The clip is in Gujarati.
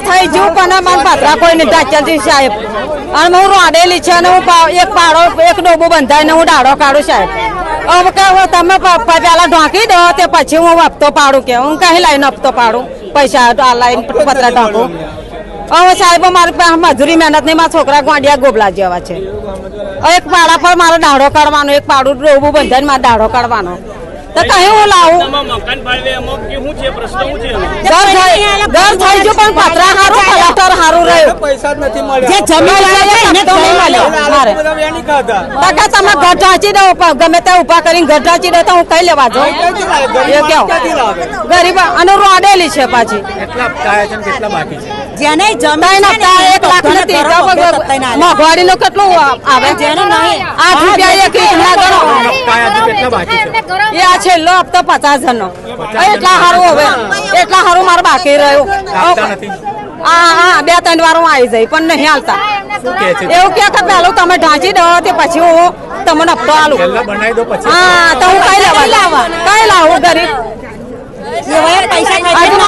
થઈ ગયું પણ મારા પાત્રા કોઈ નહીં ધાચલજી સાહેબ અને હું રોડેલી છે અને હું એક પાડો એક ડોબો બંધાઈને હું દાડો કાઢું સાહેબ હવે કે તમે પેલા ઢોંકી દો તે પછી હું હપ્તો પાડું કે હું કઈ લાઈને હપ્તો પાડું પૈસા લાઈને પતરા ઢોંકું હવે સાહેબ મારી પાસે મજૂરી મહેનત નહીં મારા છોકરા ગોંડિયા ગોબલા જેવા છે એક પાડા પર મારો દાડો કાઢવાનો એક પાડું ડોબું બંધાઈને મારો દાડો કાઢવાનો તો કઈ હું લાવું ઘર થઈ ગયું પણ પતરા સારું કલેક્ટર સારું રહ્યું જે જમીન મારે તમે ઘર ઢાંચી દો ગમે તે ઉભા કરીને ઘર ઢાંચી દો તો હું કઈ લેવા જાઉં એ કેવું ગરીબ અને રોડેલી છે પાછી મોંઘવાડી નો કેટલું આવે 8 રૂપિયા એક રીંગણા ગણો એ આ છેલ્લો હપ્તો 50,000 નો એટલા સારું હવે એટલા સારું મારે બાકી રહ્યું હા 2-3 વાર હું આવી જઈ પણ નહીં હાલતા એવું કે પેલું તમે ઢાંચી દો તે પછી હું તમને હપ્તો આલું હા તો હું કઈ લેવા